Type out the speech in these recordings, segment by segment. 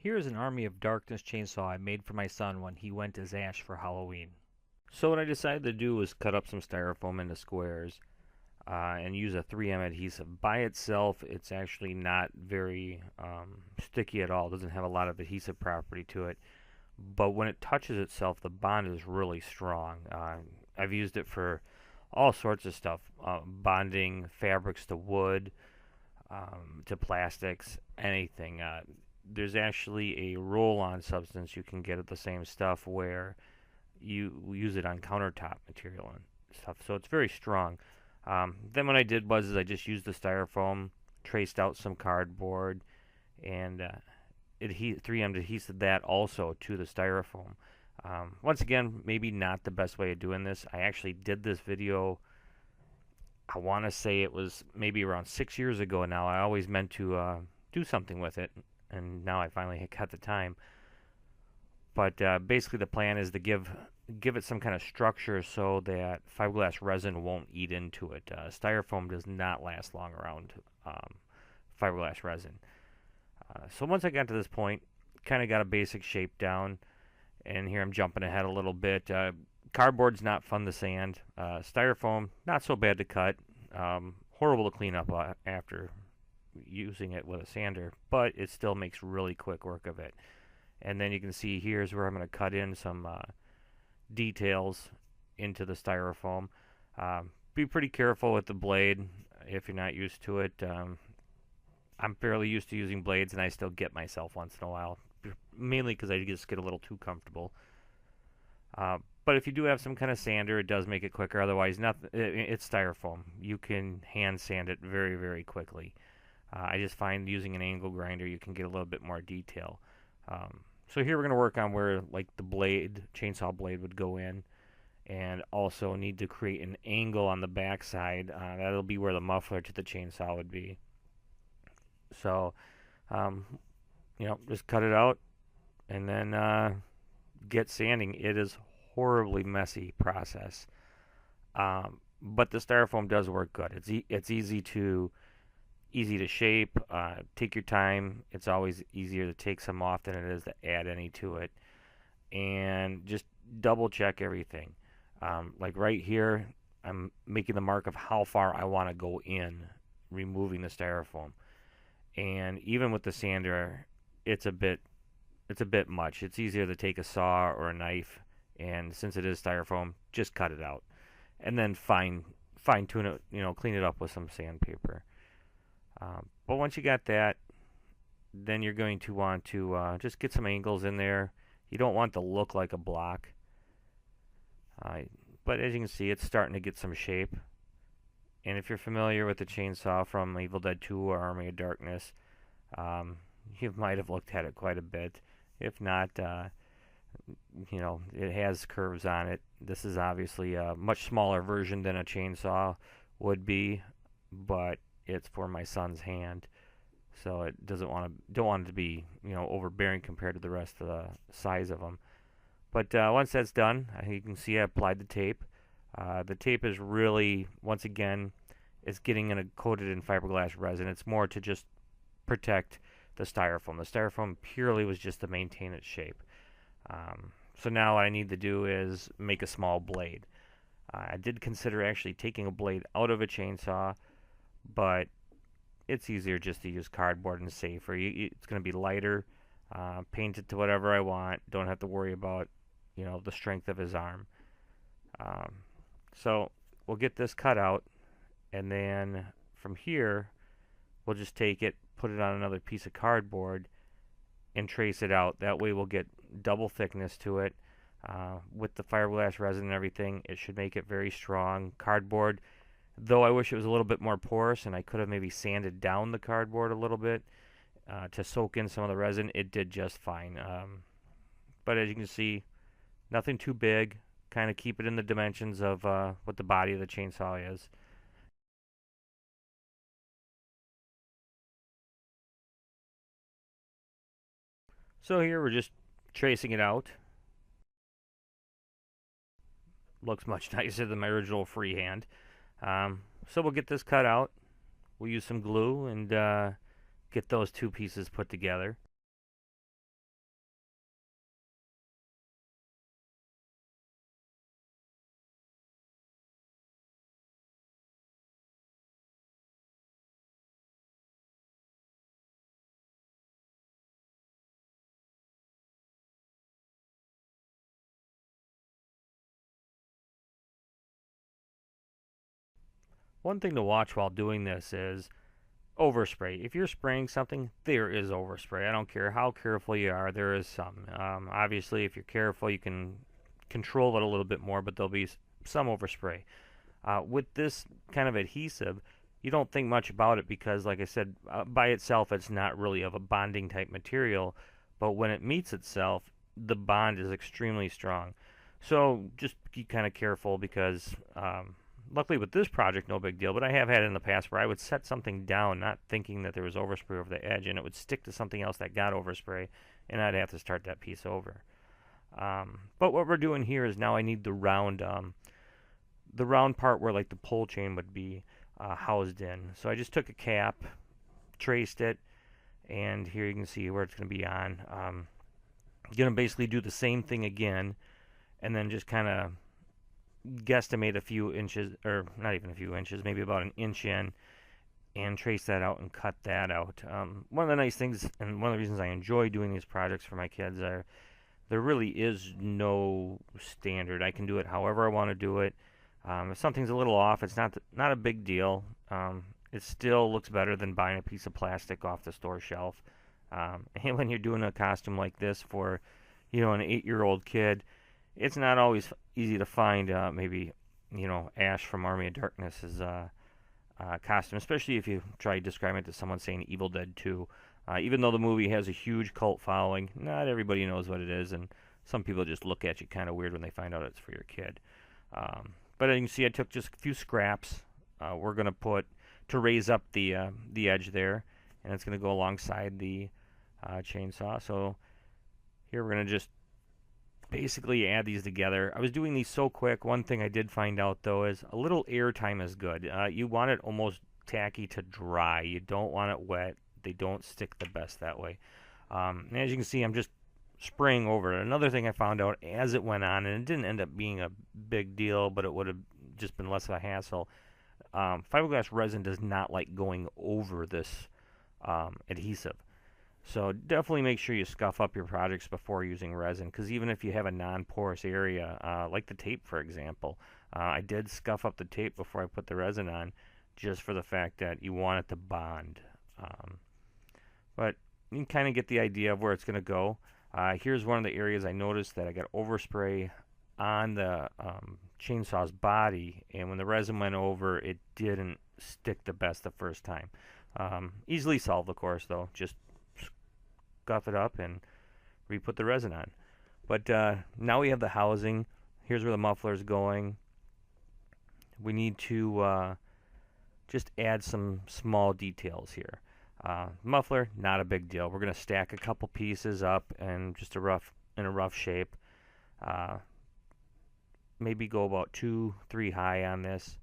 Here is an Army of Darkness chainsaw I made for my son when he went as Ash for Halloween. So what I decided to do was cut up some styrofoam into squares and use a 3M adhesive. By itself, it's actually not very sticky at all. It doesn't have a lot of adhesive property to it. But when it touches itself, the bond is really strong. I've used it for all sorts of stuff, bonding fabrics to wood, to plastics, anything. There's actually a roll-on substance you can get at the same stuff where you use it on countertop material and stuff. So it's very strong. Then what I did was is I just used the styrofoam, traced out some cardboard, and 3M adhesed that also to the styrofoam. Once again, maybe not the best way of doing this. I actually did this video, I want to say it was maybe around 6 years ago now. I always meant to do something with it, and now I finally got the time. But basically the plan is to give it some kind of structure so that fiberglass resin won't eat into it. Styrofoam does not last long around fiberglass resin. So once I got to this point, kind of got a basic shape down, and here I'm jumping ahead a little bit. Cardboard's not fun to sand. Styrofoam, not so bad to cut. Horrible to clean up after using it with a sander, but it still makes really quick work of it. And then you can see here's where I'm going to cut in some details into the styrofoam. Be pretty careful with the blade if you're not used to it. I'm fairly used to using blades, and I still get myself once in a while, mainly because I just get a little too comfortable. But if you do have some kind of sander, it does make it quicker. Otherwise, it's styrofoam. You can hand sand it very, very quickly. I just find using an angle grinder, you can get a little bit more detail. So here we're going to work on where like the chainsaw blade would go in, and also need to create an angle on the back side. That'll be where the muffler to the chainsaw would be. So, just cut it out and then get sanding. It is horribly messy process, but the styrofoam does work good. It's easy to shape. Take your time. It's always easier to take some off than it is to add any to it. And just double check everything. Like right here, I'm making the mark of how far I want to go in, removing the styrofoam. And even with the sander, it's a bit much. It's easier to take a saw or a knife, and since it is styrofoam, just cut it out, and then fine tune it. Clean it up with some sandpaper. But once you got that, then you're going to want to just get some angles in there. You don't want to look like a block. But as you can see, it's starting to get some shape. And if you're familiar with the chainsaw from Evil Dead 2 or Army of Darkness, you might have looked at it quite a bit. If not, it has curves on it. This is obviously a much smaller version than a chainsaw would be, but it's for my son's hand, so it don't want it to be overbearing compared to the rest of the size of them. But once that's done, you can see I applied the tape. The tape is really, once again, it's getting coated in fiberglass resin. It's more to just protect the styrofoam. The styrofoam purely was just to maintain its shape. So now what I need to do is make a small blade. I did consider actually taking a blade out of a chainsaw, but it's easier just to use cardboard and safer. It's going to be lighter. Paint it to whatever I want. Don't have to worry about the strength of his arm. So we'll get this cut out, and then from here we'll just take it, put it on another piece of cardboard, and trace it out. That way we'll get double thickness to it. With the fiberglass resin and everything, it should make it very strong. Cardboard, though I wish it was a little bit more porous, and I could have maybe sanded down the cardboard a little bit to soak in some of the resin, it did just fine. But as you can see, nothing too big. Kind of keep it in the dimensions of what the body of the chainsaw is. So here we're just tracing it out. Looks much nicer than my original freehand. So we'll get this cut out. We'll use some glue and get those two pieces put together. One thing to watch while doing this is overspray. If you're spraying something, there is overspray. I don't care how careful you are, there is some. Obviously, if you're careful, you can control it a little bit more, but there'll be some overspray. With this kind of adhesive, you don't think much about it because, like I said, by itself, it's not really of a bonding type material, but when it meets itself, the bond is extremely strong. So just be kind of careful because luckily with this project, no big deal, but I have had it in the past where I would set something down not thinking that there was overspray over the edge, and it would stick to something else that got overspray, and I'd have to start that piece over. But what we're doing here is now I need the round part where like the pole chain would be housed in. So I just took a cap, traced it, and here you can see where it's going to be on. Going to basically do the same thing again, and then just kind of guesstimate a few inches, or not even a few inches, maybe about an inch in, and trace that out and cut that out. One of the nice things, and one of the reasons I enjoy doing these projects for my kids, are there really is no standard. I can do it however I want to do it. If something's a little off, it's not a big deal. It still looks better than buying a piece of plastic off the store shelf. And when you're doing a costume like this for, an 8-year-old kid, it's not always easy to find maybe, Ash from Army of Darkness's costume, especially if you try describing it to someone saying Evil Dead 2. Even though the movie has a huge cult following, not everybody knows what it is, and some people just look at you kind of weird when they find out it's for your kid. But as you can see, I took just a few scraps. We're going to put to raise up the edge there, and it's going to go alongside the chainsaw. So here we're going to just basically add these together. I was doing these so quick. One thing I did find out, though, is a little air time is good. You want it almost tacky to dry. You don't want it wet. They don't stick the best that way. And as you can see, I'm just spraying over it. Another thing I found out as it went on, and it didn't end up being a big deal, but it would have just been less of a hassle. Fiberglass resin does not like going over this adhesive. So definitely make sure you scuff up your projects before using resin, because even if you have a non-porous area, like the tape, for example, I did scuff up the tape before I put the resin on, just for the fact that you want it to bond. But you can kind of get the idea of where it's going to go. Here's one of the areas I noticed that I got overspray on the chainsaw's body, and when the resin went over, it didn't stick the best the first time. Easily solved, of course, though. Just scuff it up and re-put the resin on. But now we have the housing. Here's where the muffler is going. We need to just add some small details here. Muffler, not a big deal. We're going to stack a couple pieces up and just in a rough shape. Maybe go about 2-3 high on this.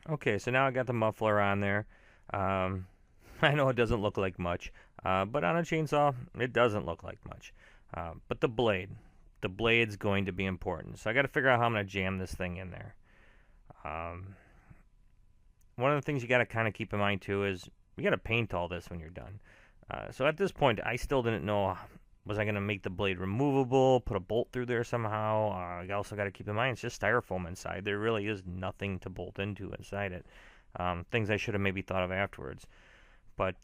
Okay, so now I got the muffler on there. Um, I know it doesn't look like much, but on a chainsaw, it doesn't look like much. But the blade's going to be important. So I got to figure out how I'm going to jam this thing in there. Um, One of the things you got to kind of keep in mind too is you got to paint all this when you're done. So at this point, I still didn't know, was I going to make the blade removable, put a bolt through there somehow? I also got to keep in mind it's just styrofoam inside. There really is nothing to bolt into inside it. Things I should have maybe thought of afterwards. But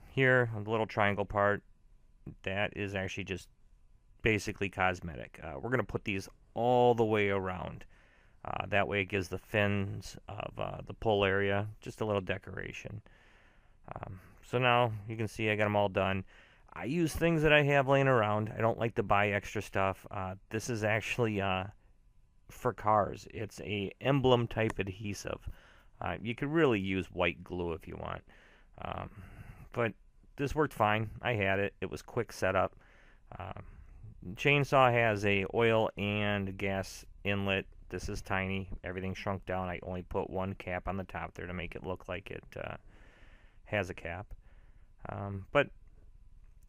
here, the little triangle part, that is actually just basically cosmetic. We're going to put these all the way around. That way it gives the fins of the pull area just a little decoration. So now you can see I got them all done. I use things that I have laying around. I don't like to buy extra stuff. This is actually for cars. It's a emblem type adhesive. You could really use white glue if you want. But this worked fine. I had it. It was quick setup. Chainsaw has a oil and gas inlet This is tiny. Everything shrunk down. I only put one cap on the top there to make it look like it has a cap. But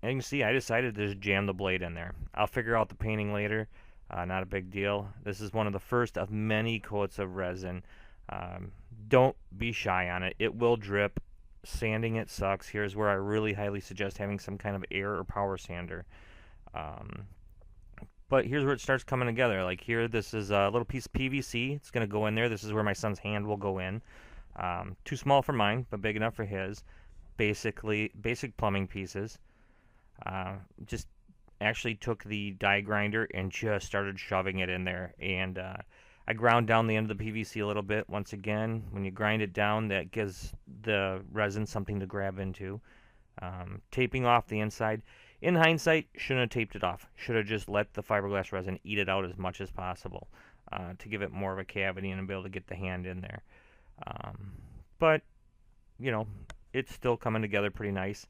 as you can see, I decided to just jam the blade in there. I'll figure out the painting later. Not a big deal. This is one of the first of many coats of resin. Don't be shy on it. It will drip. Sanding it sucks. Here's where I really highly suggest having some kind of air or power sander. But here's where it starts coming together. Like here, this is a little piece of PVC. It's going to go in there. This is where my son's hand will go in. Too small for mine, but big enough for his. Basic plumbing pieces. Just actually took the die grinder and just started shoving it in there. And I ground down the end of the PVC a little bit. Once again, when you grind it down, that gives the resin something to grab into. Taping off the inside. In hindsight, shouldn't have taped it off. Should have just let the fiberglass resin eat it out as much as possible to give it more of a cavity and be able to get the hand in there. But, you know, it's still coming together pretty nice.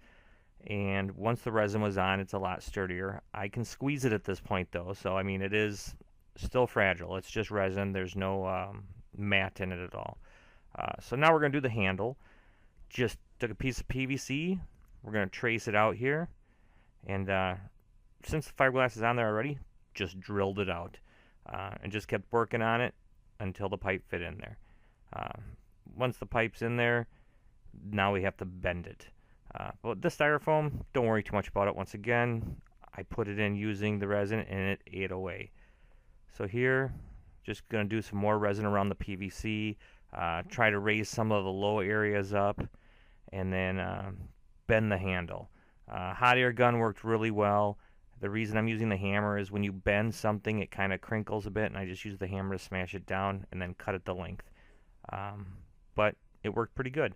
And once the resin was on, it's a lot sturdier. I can squeeze it at this point, though. So, I mean, it is still fragile. It's just resin. There's no mat in it at all. So now we're going to do the handle. Just took a piece of PVC. We're going to trace it out here. And since the fiberglass is on there already, just drilled it out. And just kept working on it until the pipe fit in there. Once the pipe's in there, now we have to bend it. But the styrofoam, don't worry too much about it. Once again, I put it in using the resin and it ate away. So here, just going to do some more resin around the PVC. Try to raise some of the low areas up. And then bend the handle. Hot air gun worked really well. The reason I'm using the hammer is when you bend something, it kind of crinkles a bit, and I just use the hammer to smash it down and then cut it the length. But it worked pretty good.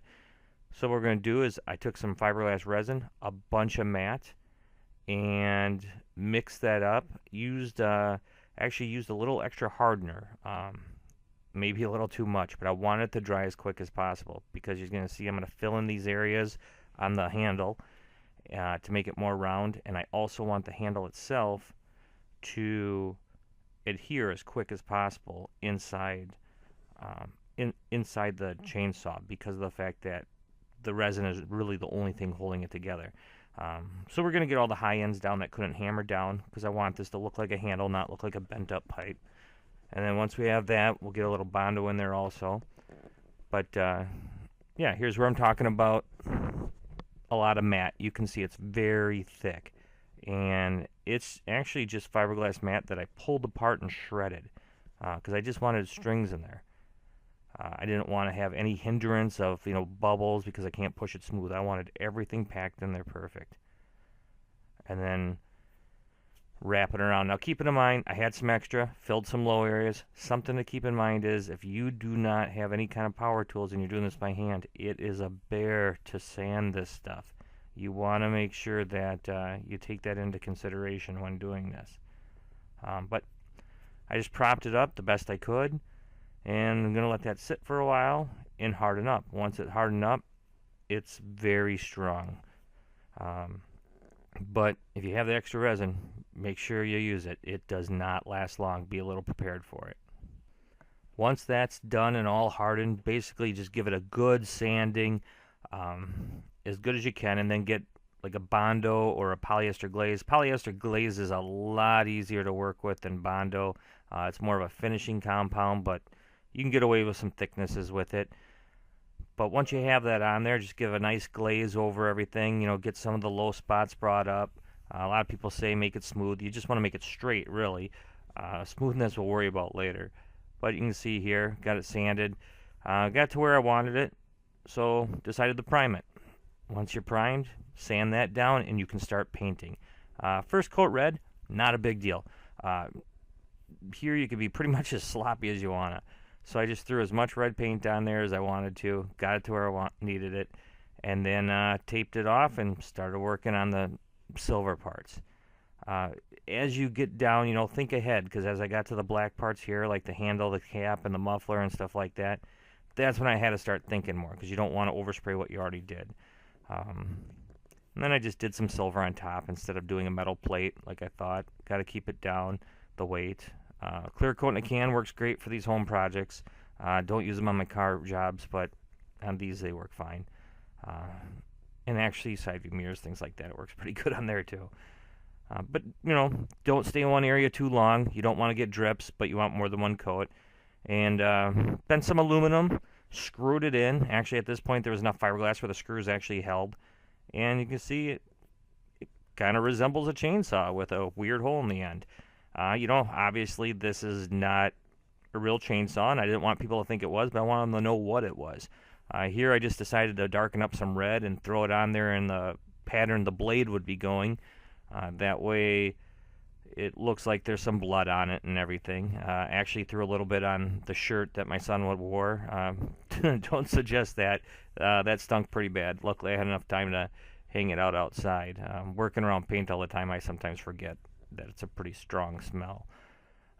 So what we're going to do is I took some fiberglass resin, a bunch of mat, and mixed that up. Actually used a little extra hardener. Maybe a little too much, but I want it to dry as quick as possible because you're going to see I'm going to fill in these areas on the handle to make it more round, and I also want the handle itself to adhere as quick as possible inside inside the chainsaw because of the fact that the resin is really the only thing holding it together. So we're going to get all the high ends down that couldn't hammer down because I want this to look like a handle, not look like a bent up pipe. And then once we have that, we'll get a little Bondo in there also. But yeah, here's where I'm talking about a lot of mat. You can see it's very thick. And it's actually just fiberglass mat that I pulled apart and shredded because I just wanted strings in there. I didn't want to have any hindrance of bubbles because I can't push it smooth. I wanted everything packed in there perfect. And then wrap it around. Now keep it in mind, I had some extra, filled some low areas. Something to keep in mind is if you do not have any kind of power tools and you're doing this by hand, it is a bear to sand this stuff. You want to make sure that you take that into consideration when doing this. But I just propped it up the best I could. And I'm going to let that sit for a while and harden up. Once it hardened up, it's very strong. But if you have the extra resin, make sure you use it. It does not last long. Be a little prepared for it. Once that's done and all hardened, basically just give it a good sanding, as good as you can, and then get like a Bondo or a polyester glaze. Polyester glaze is a lot easier to work with than Bondo. It's more of a finishing compound, but you can get away with some thicknesses with it. But once you have that on there, just give a nice glaze over everything. Get some of the low spots brought up. A lot of people say make it smooth. You just want to make it straight, really. Smoothness we'll worry about later. But you can see here, got it sanded. Got to where I wanted it, so decided to prime it. Once you're primed, sand that down, and you can start painting. First coat red, not a big deal. Here you can be pretty much as sloppy as you want to. So I just threw as much red paint on there as I wanted to, got it to where I needed it, and then taped it off and started working on the silver parts. As you get down, think ahead, because as I got to the black parts here, like the handle, the cap, and the muffler and stuff like that, that's when I had to start thinking more, because you don't want to overspray what you already did. And then I just did some silver on top instead of doing a metal plate like I thought. Got to keep it down, the weight. Clear coat in a can works great for these home projects. Don't use them on my car jobs, but on these they work fine. And actually side view mirrors, things like that, it works pretty good on there too. But, don't stay in one area too long. You don't want to get drips, but you want more than one coat. And then some aluminum, screwed it in. Actually, at this point, there was enough fiberglass where the screws actually held. And you can see it kind of resembles a chainsaw with a weird hole in the end. Obviously, this is not a real chainsaw, and I didn't want people to think it was, but I wanted them to know what it was. Here, I just decided to darken up some red and throw it on there in the pattern the blade would be going. That way it looks like there's some blood on it and everything. Actually threw a little bit on the shirt that my son wore. Don't suggest that. That stunk pretty bad. Luckily I had enough time to hang it out outside. Working around paint all the time, I sometimes forget that it's a pretty strong smell.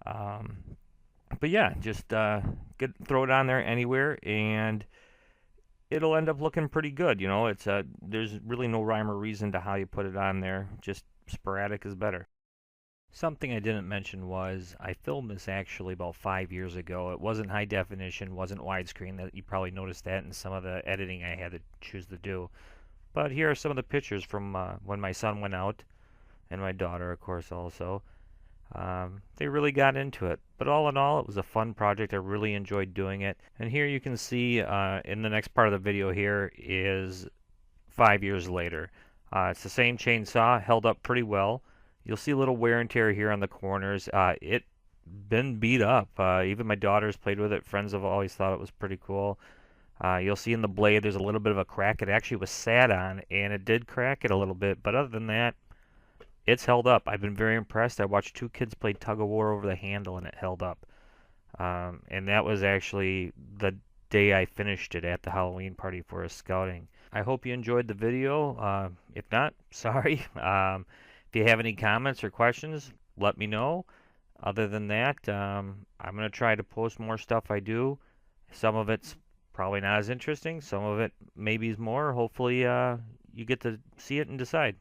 But yeah, just throw it on there anywhere, and it'll end up looking pretty good. There's really no rhyme or reason to how you put it on there. Just sporadic is better. Something I didn't mention was I filmed this actually about 5 years ago. It wasn't high definition, wasn't widescreen. That you probably noticed that in some of the editing I had to choose to do. But here are some of the pictures from when my son went out, and my daughter, of course, also. They really got into it. But all in all, it was a fun project. I really enjoyed doing it. And here you can see in the next part of the video here is 5 years later. It's the same chainsaw, held up pretty well. You'll see a little wear and tear here on the corners. It been beat up. Even my daughters played with it. Friends have always thought it was pretty cool. You'll see in the blade there's a little bit of a crack. It actually was sat on, and it did crack it a little bit. But other than that, it's held up. I've been very impressed. I watched 2 kids play tug of war over the handle, and it held up. And that was actually the day I finished it at the Halloween party for a scouting. I hope you enjoyed the video. If not, sorry. If you have any comments or questions, let me know. Other than that, I'm going to try to post more stuff I do. Some of it's probably not as interesting. Some of it maybe is more. Hopefully you get to see it and decide.